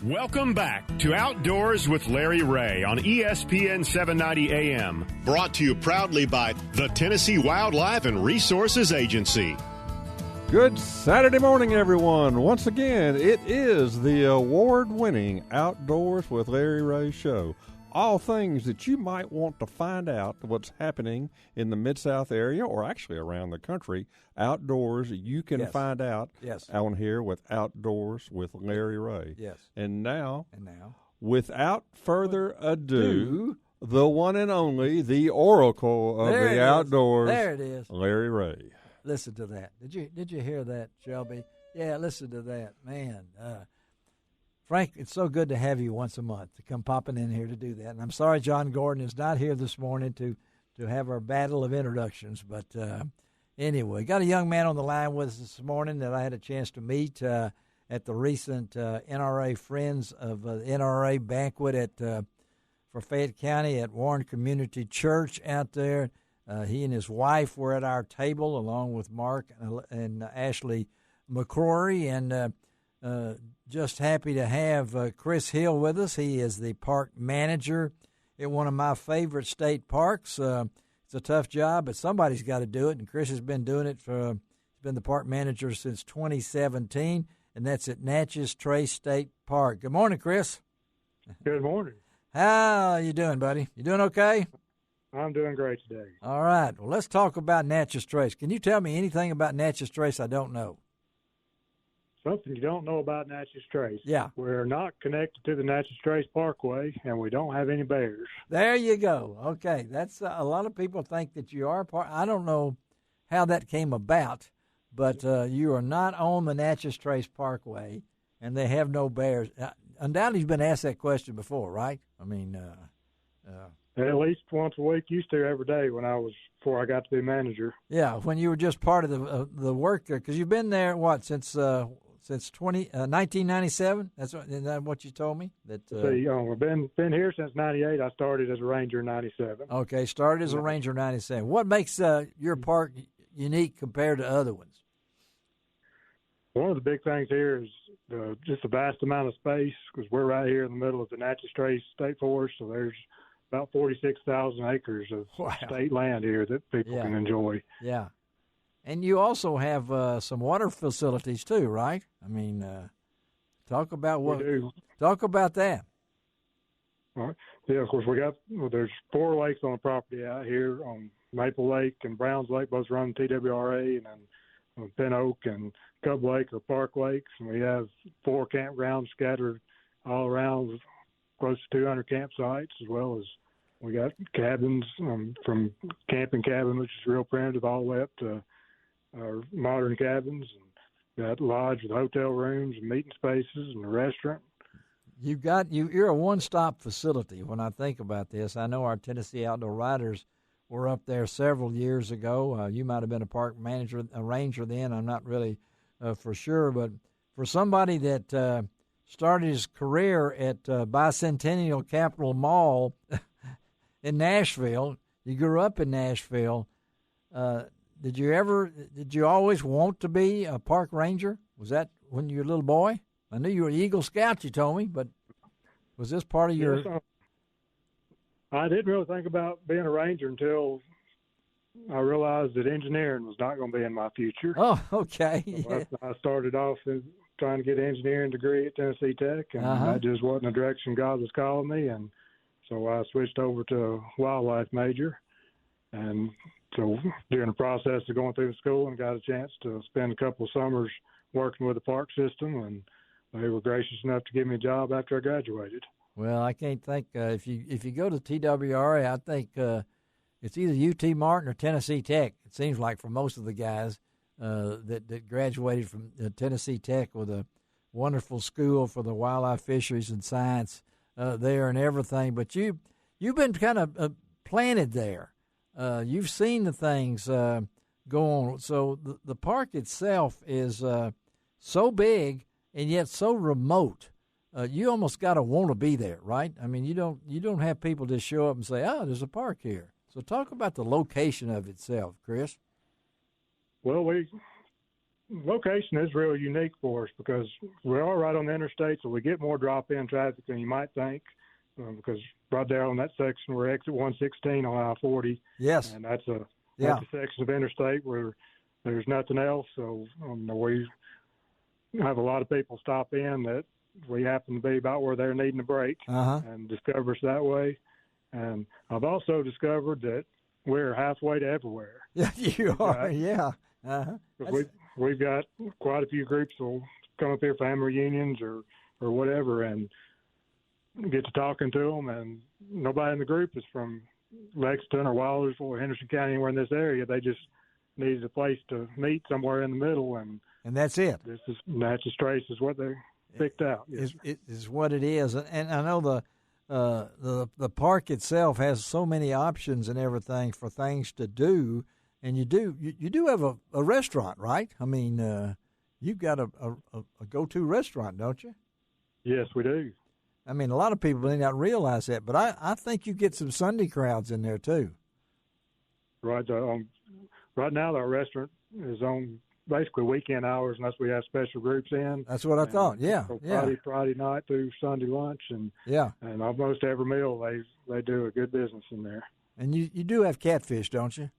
Welcome back to Outdoors with Larry Ray on ESPN 790 AM. Brought to you proudly by the Tennessee Wildlife and Resources Agency. Good Saturday morning, everyone. Once again, it is the award-winning Outdoors with Larry Ray show. All things that you might want to find out what's happening in the Mid-South area or actually around the country. Outdoors, you can find out on here with Outdoors with Larry Ray. Yes. And now, without further ado, the one and only, the oracle of the outdoors. There it is. Larry Ray. Listen to that. Did you hear that, Shelby? Yeah, listen to that. Man, Frank, it's so good to have you once a month to come popping in here to do that. And I'm sorry John Gordon is not here this morning to have our battle of introductions. But anyway, got a young man on the line with us this morning that I had a chance to meet at the recent NRA Friends of NRA banquet for Fayette County at Warren Community Church out there. He and his wife were at our table along with Mark and Ashley McCrory, and just happy to have Chris Hill with us. He is the park manager at one of my favorite state parks. It's a tough job, but somebody's got to do it, and Chris has been doing it he's been the park manager since 2017, and that's at Natchez Trace State Park. Good morning, Chris. Good morning. How you doing, buddy? You doing okay? I'm doing great today. All right. Well, let's talk about Natchez Trace. Can you tell me anything about Natchez Trace I don't know? Something you don't know about Natchez Trace. Yeah. We're not connected to the Natchez Trace Parkway, and we don't have any bears. There you go. Okay. That's a lot of people think that you are part. I don't know how that came about, but you are not on the Natchez Trace Parkway, and they have no bears. Undoubtedly, you've been asked that question before, right? I mean, at least once a week, used to every day before I got to be manager. Yeah, when you were just part of the work there, because you've been there since 1997. Isn't that what you told me? That we've been here since '98. I started as a ranger in '97. Okay, started as a ranger in '97. What makes your park unique compared to other ones? One of the big things here is just a vast amount of space, because we're right here in the middle of the Natchez Trace State Forest, so there's about 46,000 acres of state land here that people can enjoy. Yeah. And you also have some water facilities too, right? I mean, talk about that. All right. Yeah, of course, there's 4 lakes on the property out here, on Maple Lake and Browns Lake, both run TWRA, and then Pin Oak and Cub Lake are park lakes. And we have 4 campgrounds scattered all around, close to 200 campsites, as well as we got cabins from camping cabin, which is real primitive, all the way up to our modern cabins, and got lodge with hotel rooms and meeting spaces and a restaurant. You're a one-stop facility. When I think about this, I know our Tennessee Outdoor Riders were up there several years ago. You might have been a park manager, a ranger then. I'm not really for sure, but for somebody that started his career at Bicentennial Capitol Mall in Nashville. You grew up in Nashville. Did you always want to be a park ranger? Was that when you were a little boy? I knew you were an Eagle Scout, you told me, but was this part of your... Yes, I didn't really think about being a ranger until I realized that engineering was not going to be in my future. Oh, okay. So I started off trying to get an engineering degree at Tennessee Tech, and that just wasn't the direction God was calling me, and so I switched over to a wildlife major. And so during the process of going through school, and got a chance to spend a couple of summers working with the park system, and they were gracious enough to give me a job after I graduated. Well, I can't think if you go to TWRA, I think it's either UT Martin or Tennessee Tech. It seems like for most of the guys that graduated from Tennessee Tech with a wonderful school for the wildlife, fisheries, and science there and everything. But you've been kind of planted there. You've seen the things go on. So the park itself is so big and yet so remote. You almost got to want to be there, right? I mean, you don't have people just show up and say, "Oh, there's a park here." So talk about the location of itself, Chris. Well, location is real unique for us because we are right on the interstate, so we get more drop-in traffic than you might think. Because right there on that section, we're exit 116 on I-40. Yes. And that's a section of interstate where there's nothing else. So we have a lot of people stop in that we happen to be about where they're needing a break and discover us that way. And I've also discovered that we're halfway to everywhere. Yeah, you are. Yeah. We've got quite a few groups will come up here, family reunions or whatever, and get to talking to them. And nobody in the group is from Lexington or Wilders or Henderson County, anywhere in this area. They just needed a place to meet somewhere in the middle, and that's it. This is Natchez Trace is what they picked out. Yes. It is what it is, and I know the park itself has so many options and everything for things to do, and you do have a restaurant, right? I mean, you've got a go-to restaurant, don't you? Yes, we do. I mean, a lot of people may not realize that, but I think you get some Sunday crowds in there too. Right. Right now, our restaurant is on basically weekend hours unless we have special groups in. That's what I thought. Yeah, so Friday night through Sunday lunch, and almost every meal they do a good business in there. And you do have catfish, don't you?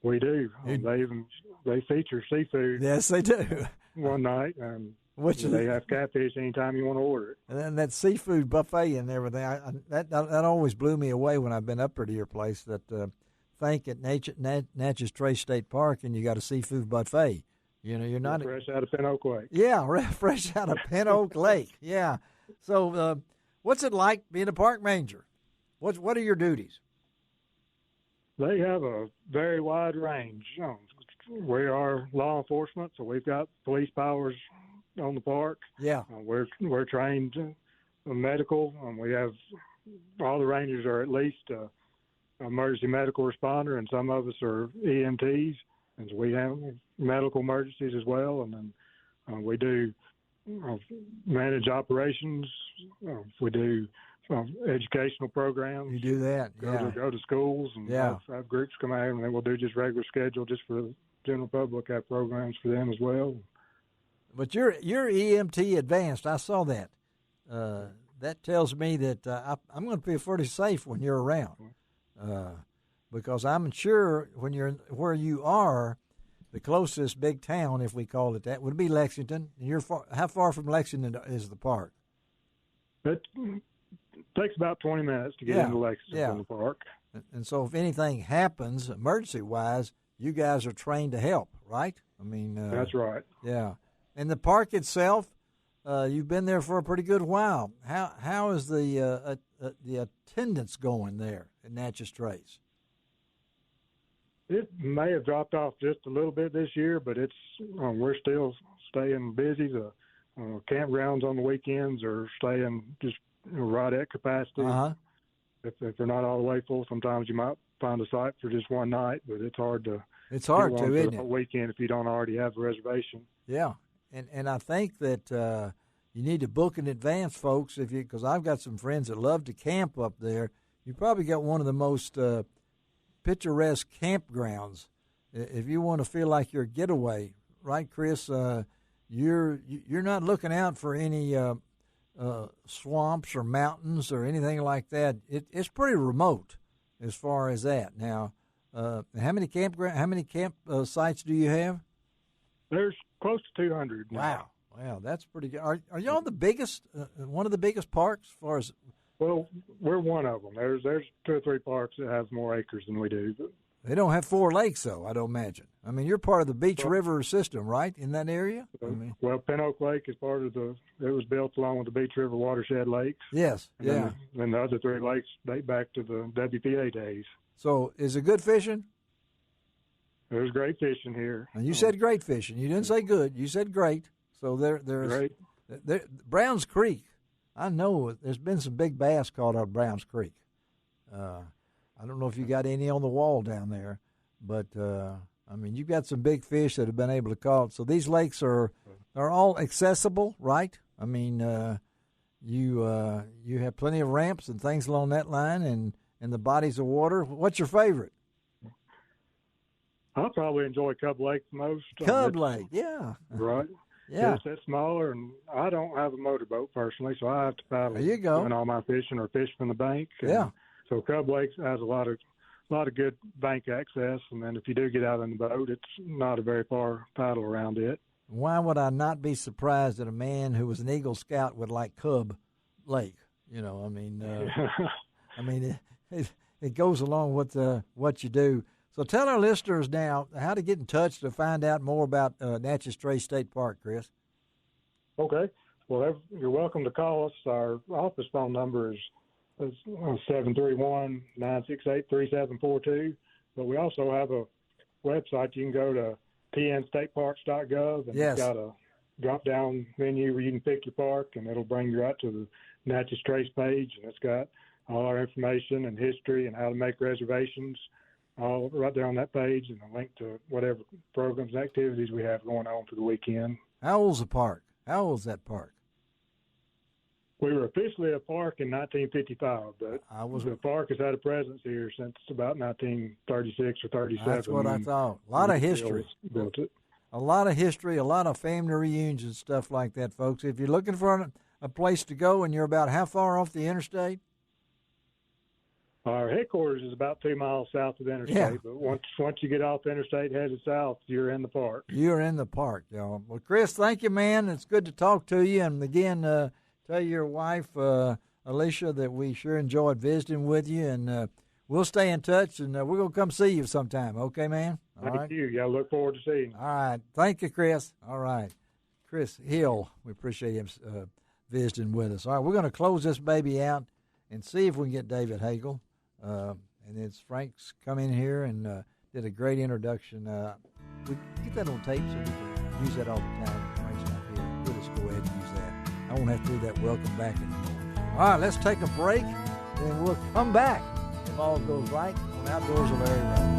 We do. They feature seafood. Yes, they do. One night, and they have catfish anytime you want to order it. And then that seafood buffet and everything, that always blew me away when I've been up there to your place. That think at Natchez Trace State Park, and you got a seafood buffet. You know, you're not fresh out of Pin Oak Lake. Yeah, fresh out of Pin Oak Lake. Yeah. So, what's it like being a park ranger? What are your duties? They have a very wide range. We are law enforcement, so we've got police powers on the park. Yeah. We're trained medical. We have all the rangers are at least emergency medical responder, and some of us are EMTs, and so we have medical emergencies as well. And then we do manage operations. We do educational programs. You do that, Go to schools and have groups come out, and then we'll do just regular schedule just for the general public. Have programs for them as well. But you're EMT advanced. I saw that. That tells me that I'm going to be pretty safe when you're around. Because I'm sure when you're where you are, the closest big town, if we call it that, would be Lexington. And how far from Lexington is the park? It takes about 20 minutes to get into Lexington from the park. And so if anything happens, emergency-wise, you guys are trained to help, right? I mean, that's right. Yeah. And the park itself, you've been there for a pretty good while. How is the attendance going there at Natchez Trace? It may have dropped off just a little bit this year, but we're still staying busy. The campgrounds on the weekends are staying just right at capacity. If they're not all the way full, sometimes you might find a site for just one night, but it's hard to. It's hard to, isn't it? A weekend if you don't already have a reservation. Yeah, and I think that you need to book in advance, folks, because I've got some friends that love to camp up there. You probably got one of the most picturesque campgrounds. If you want to feel like you're a getaway, right, Chris? You're not looking out for any swamps or mountains or anything like that. It's pretty remote as far as that. Now, how many camp sites do you have? There's close to 200 now. Wow, that's pretty good. Are y'all the biggest? One of the biggest parks as far as? Well, we're one of them. There's 2 or 3 parks that have more acres than we do. But they don't have 4 lakes, though, I don't imagine. I mean, you're part of the Beach River system, right, in that area? Well, Pin Oak Lake is part of it was built along with the Beach River watershed lakes. Yes, and the other 3 lakes date back to the WPA days. So is it good fishing? There's great fishing here. And you said great fishing. You didn't say good. You said great. So there's great. Browns Creek. I know there's been some big bass caught out of Browns Creek. I don't know if you got any on the wall down there, but I mean, you've got some big fish that have been able to caught. So these lakes are all accessible, right? I mean, you have plenty of ramps and things along that line, and the bodies of water. What's your favorite? I probably enjoy Cub Lake the most. Cub Lake, yeah. Right. Yeah. It's smaller, and I don't have a motorboat personally, so I have to paddle. There you go. Doing all my fishing or fish from the bank. Yeah. So Cub Lake has a lot of good bank access, and then if you do get out on the boat, it's not a very far paddle around it. Why would I not be surprised that a man who was an Eagle Scout would like Cub Lake? You know, I mean, it goes along with what you do. So tell our listeners now how to get in touch to find out more about Natchez Trace State Park, Chris. Okay. Well, you're welcome to call us. Our office phone number is 731-968-3742. But we also have a website. You can go to tnstateparks.gov, and yes. It's got a drop-down menu where you can pick your park, and it'll bring you right to the Natchez Trace page, and it's got all our information and history and how to make reservations all right there on that page, and a link to whatever programs and activities we have going on for the weekend. How old's the park? How old's that park? We were officially a park in 1955, but the park has had a presence here since about 1936 or 37. That's what I thought. A lot of history. Built it. A lot of history, a lot of family reunions and stuff like that, folks. If you're looking for a place to go and you're about how far off the interstate? Our headquarters is about 2 miles south of the interstate, yeah. But once you get off the interstate headed south, you're in the park. You're in the park, y'all. Well, Chris, thank you, man. It's good to talk to you. And again, tell your wife, Alicia, that we sure enjoyed visiting with you. And we'll stay in touch, and we're going to come see you sometime. Okay, man? All Thank right. you. Yeah, look forward to seeing you. All right. Thank you, Chris. All right. Chris Hill, we appreciate him visiting with us. All right, we're going to close this baby out and see if we can get David Hagel. And it's Frank's come in here and did a great introduction. We get that on tape so we can use that all the time. Frank's not here. We'll just go ahead and use that. I won't have to do that welcome back anymore. All right, let's take a break, and we'll come back if all goes right on Outdoors with Larry Ray.